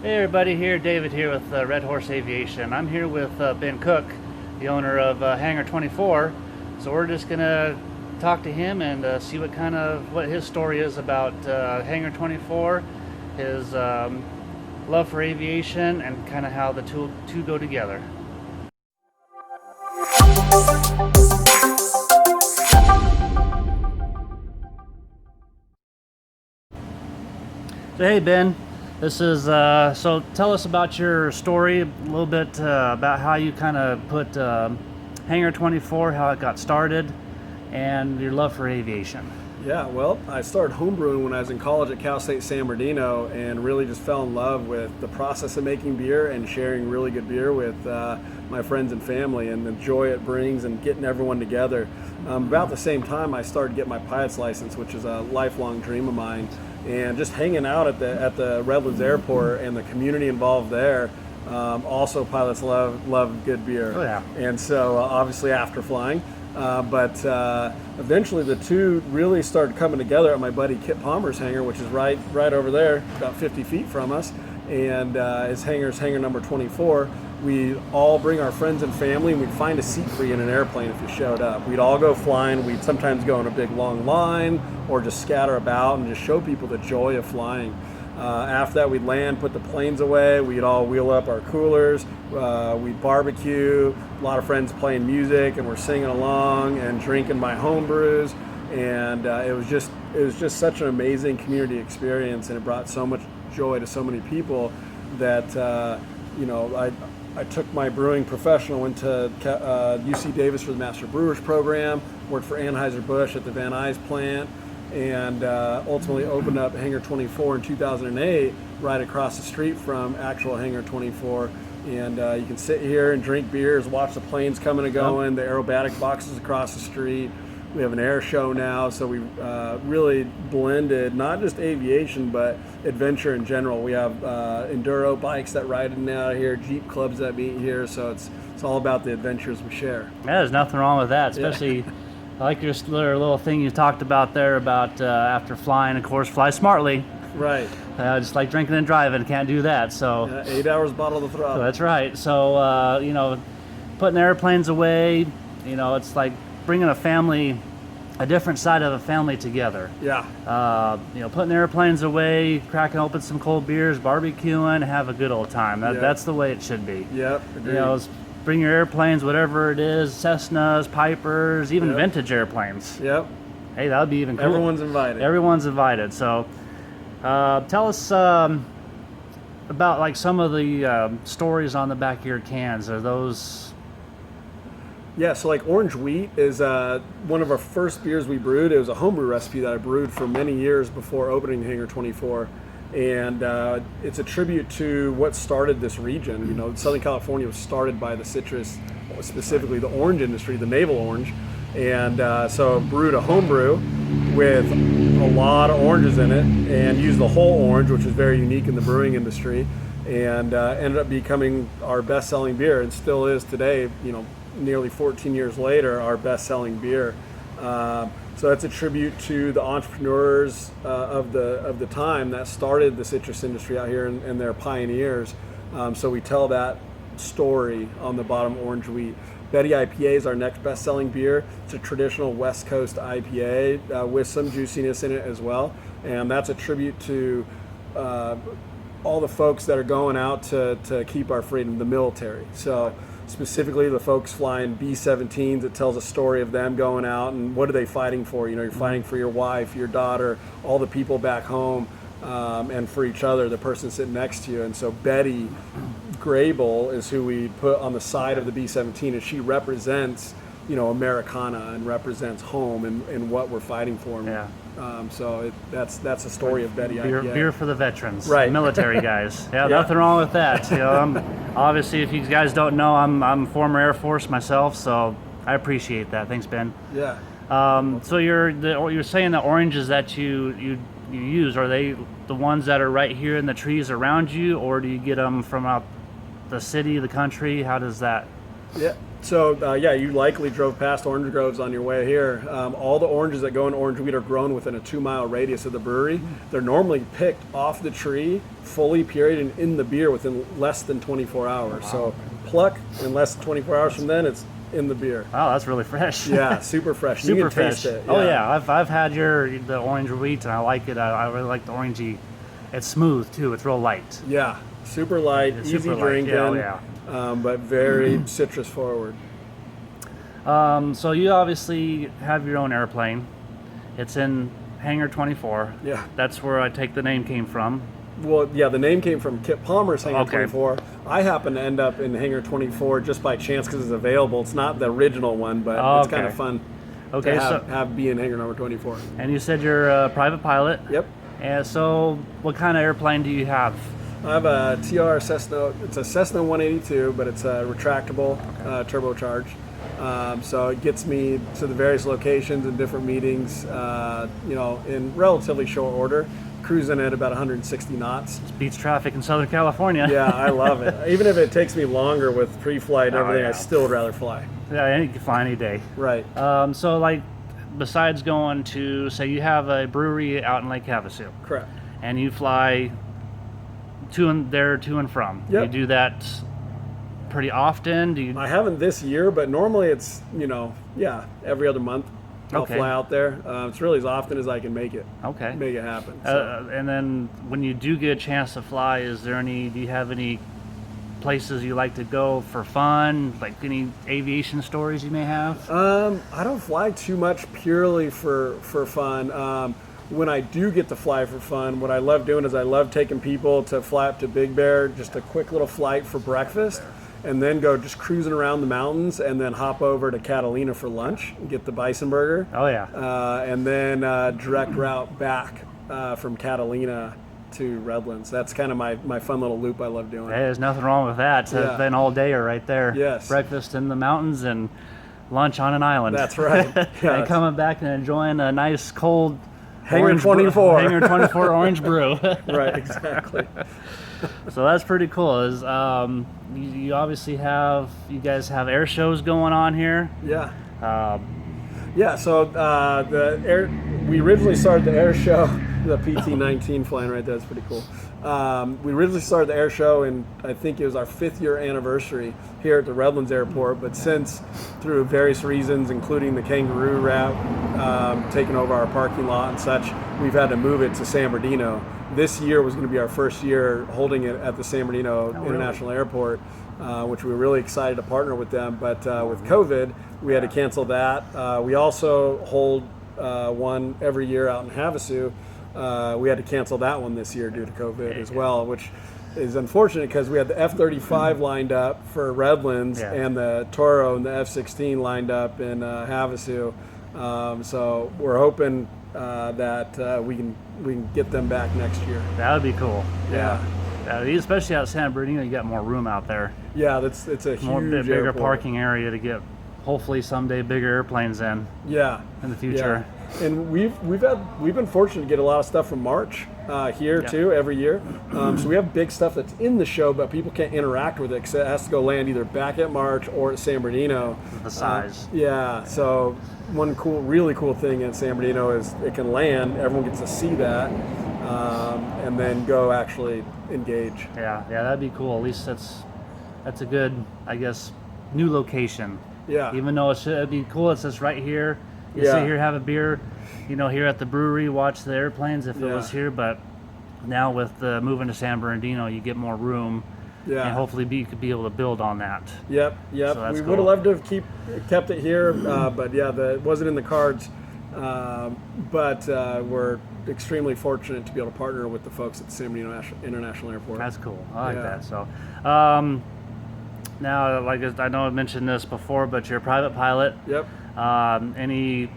Hey everybody, David here with Red Horse Aviation. I'm here with Ben Cook, the owner of Hangar 24. So we're just gonna talk to him and see what his story is about Hangar 24, his love for aviation, and kind of how the two go together. So hey Ben, this is so tell us about your story, a little bit about how you kind of put Hangar 24, how it got started, and your love for aviation. Yeah, well, I started homebrewing when I was in college at Cal State San Bernardino, and really just fell in love with the process of making beer and sharing really good beer with my friends and family, and the joy it brings and getting everyone together. About the same time, I started getting my pilot's license, which is a lifelong dream of mine, and just hanging out at the Redlands Airport and the community involved there. Also, pilots love good beer. Oh yeah. And so obviously after flying. But eventually the two really started coming together at my buddy Kip Palmer's hangar, which is right over there, about 50 feet from us. And his hangar's hangar number 24. We'd all bring our friends and family, and we'd find a seat for you in an airplane if you showed up. We'd all go flying. We'd sometimes go in a big long line or just scatter about and just show people the joy of flying. After that, we'd land, put the planes away. We'd all wheel up our coolers. We'd barbecue. A lot of friends playing music, and we're singing along and drinking my home brews. And it was just such an amazing community experience, and it brought so much joy to so many people that I took my brewing professional, went to UC Davis for the Master Brewers program, worked for Anheuser-Busch at the Van Nuys plant, and ultimately opened up Hangar 24 in 2008, right across the street from actual Hangar 24. And you can sit here and drink beers, watch the planes coming and going, the aerobatic boxes across the street. We have an air show now, so we really blended not just aviation, but adventure in general. We have enduro bikes that ride in and out of here, Jeep clubs that meet here, so it's all about the adventures we share. Yeah, there's nothing wrong with that, especially. Yeah. I like your little thing you talked about there about after flying, of course, fly smartly. Right. Just like drinking and driving, can't do that. So 8 hours bottle the throttle. That's right. So putting airplanes away, it's like bringing a different side of a family together. Yeah. Putting airplanes away, cracking open some cold beers, barbecuing, have a good old time. That's the way it should be. Yep. Agreed. Bring your airplanes, whatever it is, Cessnas, Pipers, even vintage airplanes. Yep. Hey, that would be even cool. Everyone's invited. Everyone's invited. So tell us about like some of the stories on the back of your cans. Are those... Yeah, so like Orange Wheat is one of our first beers we brewed. It was a homebrew recipe that I brewed for many years before opening Hangar 24. And it's a tribute to what started this region. Southern California was started by the citrus, specifically the orange industry, the navel orange. And so brewed a homebrew with a lot of oranges in it and used the whole orange, which is very unique in the brewing industry, and ended up becoming our best-selling beer, and still is today, nearly 14 years later, our best-selling beer. So that's a tribute to the entrepreneurs of the time that started the citrus industry out here, and their pioneers. So we tell that story on the bottom Orange Wheat. Betty IPA is our next best-selling beer. It's a traditional West Coast IPA with some juiciness in it as well, and that's a tribute to all the folks that are going out to keep our freedom, the military. So specifically the folks flying B-17s, it tells a story of them going out and what are they fighting for. You're fighting for your wife, your daughter, all the people back home, and for each other, the person sitting next to you. And so Betty Grable is who we put on the side of the B-17, and she represents Americana and represents home and what we're fighting for. Yeah. So that's the story of Betty IPA. Beer for the veterans, right? Military guys. Yeah, nothing wrong with that. Obviously, if you guys don't know, I'm former Air Force myself, so I appreciate that. Thanks, Ben. Yeah. So you're saying the oranges that you use, are they the ones that are right here in the trees around you, or do you get them from out the city, the country? How does that? Yeah. So yeah, you likely drove past orange groves on your way here. All the oranges that go in orange wheat are grown within a 2-mile radius of the brewery. They're normally picked off the tree, fully pureed, and in the beer within less than 24 hours. Wow. So pluck in less than 24 hours from then, it's in the beer. Wow, that's really fresh. Yeah, super fresh. Super you can fresh. taste it. Oh yeah, I've had the orange wheat and I like it. I really like the orangey. It's smooth too. It's real light. Yeah, super light, It's easy super light. drinking, Yeah, but very citrus forward. So you obviously have your own airplane. It's in Hangar 24. Yeah. That's where I take the name came from. Well, yeah, the name came from Kip Palmer's Hangar Okay. 24. I happen to end up in Hangar 24 just by chance because it's available. It's not the original one, but it's kind of fun Okay, to have be in Hangar number 24. And you said you're a private pilot. Yep. And so what kind of airplane do you have? I have a TR Cessna. It's a Cessna 182, but it's a retractable, turbocharged. So it gets me to the various locations and different meetings, in relatively short order. Cruising at about 160 knots. It beats traffic in Southern California. Yeah, I love it. Even if it takes me longer with pre-flight and everything, yeah. I still would rather fly. Yeah, you can fly any day. Right. So like, besides going to, say you have a brewery out in Lake Havasu, Correct. and you fly to and from. Yep. You do that pretty often? Do you? I haven't this year, but normally it's, every other month. I'll Okay. fly out there. It's really as often as I can make it Okay. happen. So. And then when you do get a chance to fly, do you have any places you like to go for fun? Like any aviation stories you may have? I don't fly too much purely for fun. When I do get to fly for fun, what I love doing is I love taking people to fly up to Big Bear, just a quick little flight for breakfast, and then go just cruising around the mountains, and then hop over to Catalina for lunch and get the bison burger. Oh yeah. And then direct route back from Catalina to Redlands. That's kind of my fun little loop I love doing. Hey, there's nothing wrong with that. It's Yeah. been all day right there. Yes. Breakfast in the mountains and lunch on an island. That's right. And Yes. coming back and enjoying a nice cold Hangar orange 24. Hangar 24 orange brew. Right, exactly. So that's pretty cool. You obviously you guys have air shows going on here. Yeah. Um, Yeah, so we originally started the air show, the PT-19 flying right there, that's pretty cool. We originally started the air show, and I think it was our 5th year anniversary here at the Redlands Airport, but since, through various reasons, including the kangaroo route, taking over our parking lot and such, we've had to move it to San Bernardino. This year was going to be our first year holding it at the San Bernardino International Airport, which we were really excited to partner with them, but with COVID, we had to cancel that. We also hold one every year out in Havasu. We had to cancel that one this year due to COVID as well, which is unfortunate because we had the F-35 lined up for Redlands and the Toro and the F-16 lined up in Havasu. So we're hoping that we can get them back next year. that would be cool. Yeah. Especially out of San Bernardino, you got more room out there. Yeah, it's a huge Bigger airport. parking area to get hopefully someday bigger airplanes in the future. Yeah. And we've been fortunate to get a lot of stuff from March here too every year. So we have big stuff that's in the show, but people can't interact with it because it has to go land either back at March or at San Bernardino. The size. So one really cool thing at San Bernardino is it can land. Everyone gets to see that, and then go actually engage. Yeah, that'd be cool. At least that's a good, I guess, new location. Yeah. Even though it'd be cool, it's just right here. You sit here, have a beer, here at the brewery, watch the airplanes if it was here. But now with moving to San Bernardino, you get more room. Yeah. And hopefully you could be able to build on that. Yep. So We cool. would have loved to have kept it here, but it wasn't in the cards. But we're extremely fortunate to be able to partner with the folks at the San Bernardino International Airport. That's cool. I like Yeah. that. So now, like I know I mentioned this before, but you're a private pilot. Yep. Any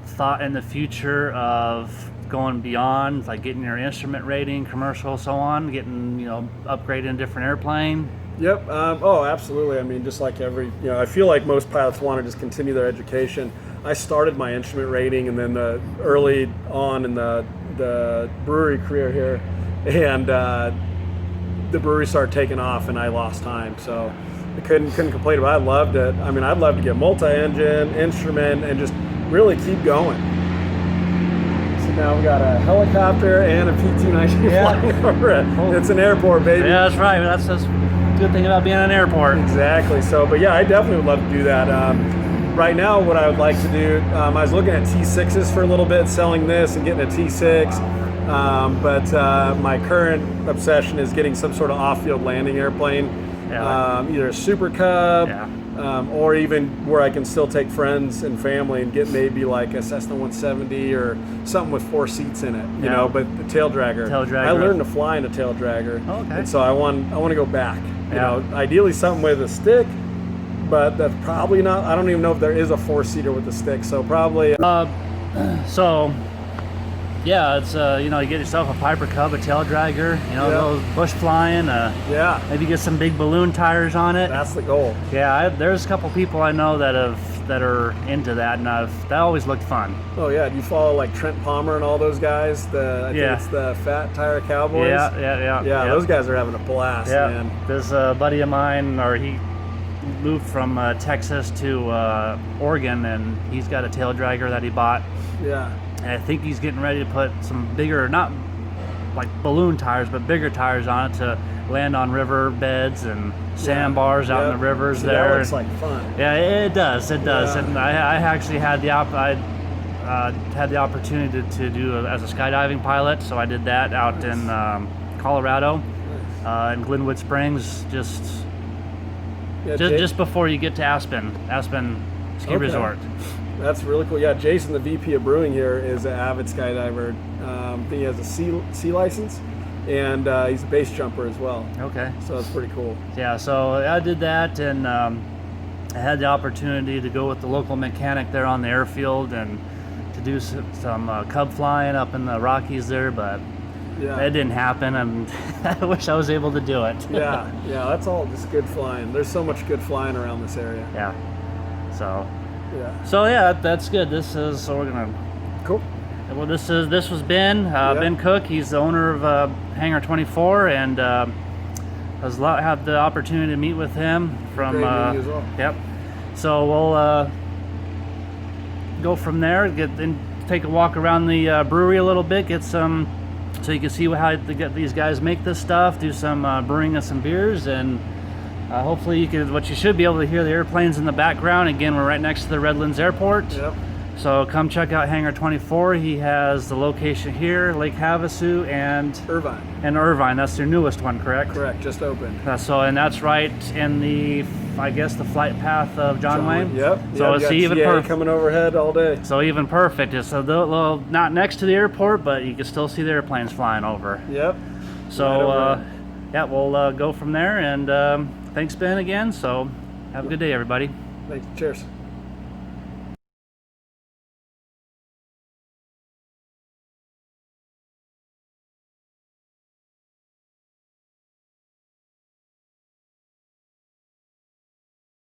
thought in the future of going beyond, like getting your instrument rating, commercial, so on, getting upgraded in a different airplane? Yep. Absolutely. I mean, just like I feel like most pilots want to just continue their education. I started my instrument rating, and then early on in the brewery career here, and the brewery started taking off, and I lost time. So I couldn't complain about it. I loved it. I mean, I'd love to get multi-engine, instrument, and just really keep going. So now we've got a helicopter and a P-219 flying over it. It's an airport, baby. Yeah, that's right. That's the good thing about being an airport. Exactly. So, but yeah, I definitely would love to do that. Right now, what I would like to do, I was looking at T6s for a little bit, selling this and getting a T6. But my current obsession is getting some sort of off-field landing airplane, either a Super Cub, or even where I can still take friends and family and get maybe like a Cessna 170 or something with 4 seats in it, you know. But the tail dragger. I learned to fly in a tail dragger, and so I want to go back. You know, ideally something with a stick, but that's probably not. I don't even know if there is a 4-seater with a stick, so probably. Yeah, it's you know, you get yourself a Piper Cub, a tail dragger, you know, those bush flying. Maybe get some big balloon tires on it. That's the goal. Yeah, there's a couple people I know that are into that, and that always looked fun. Oh yeah, do you follow like Trent Palmer and all those guys? I think it's the Fat Tire Cowboys. Yeah. Those guys are having a blast, man. There's a buddy of mine, or he moved from Texas to Oregon, and he's got a tail dragger that he bought. Yeah. And I think he's getting ready to put some bigger, not like balloon tires, but bigger tires on it to land on river beds and sandbars out in the rivers. See, there. That looks like fun. Yeah, it does. It does. And I actually had the opportunity to do as a skydiving pilot, so I did that out in Colorado, in Glenwood Springs, just before you get to Aspen Ski Resort. That's really cool. Yeah, Jason, the VP of brewing here, is an avid skydiver. I think he has a C license, and he's a base jumper as well. Okay. So that's pretty cool. Yeah, so I did that, and I had the opportunity to go with the local mechanic there on the airfield and to do some cub flying up in the Rockies there, but that didn't happen, and I wish I was able to do it. Yeah, that's all just good flying. There's so much good flying around this area. Yeah. So that's good. So we're gonna. Cool. Well, this was Ben Ben Cook. He's the owner of Hangar 24, and had the opportunity to meet with him from. Great meeting you as well. Yep. So we'll go from there. Take a walk around the brewery a little bit. Get some, so you can see how these guys make this stuff. Do some brewing of some beers, and. Hopefully you should be able to hear the airplanes in the background. Again, we're right next to the Redlands Airport. Yep. So come check out Hangar 24. He has the location here, Lake Havasu and Irvine. That's their newest one, correct? Correct, just opened. And that's right in the flight path of John Wayne. Yep. So it's even perfect. Coming overhead all day. So even perfect. It's not next to the airport, but you can still see the airplanes flying over. Yep. So we'll go from there, and thanks, Ben, again. So have a good day, everybody. Thanks. Cheers.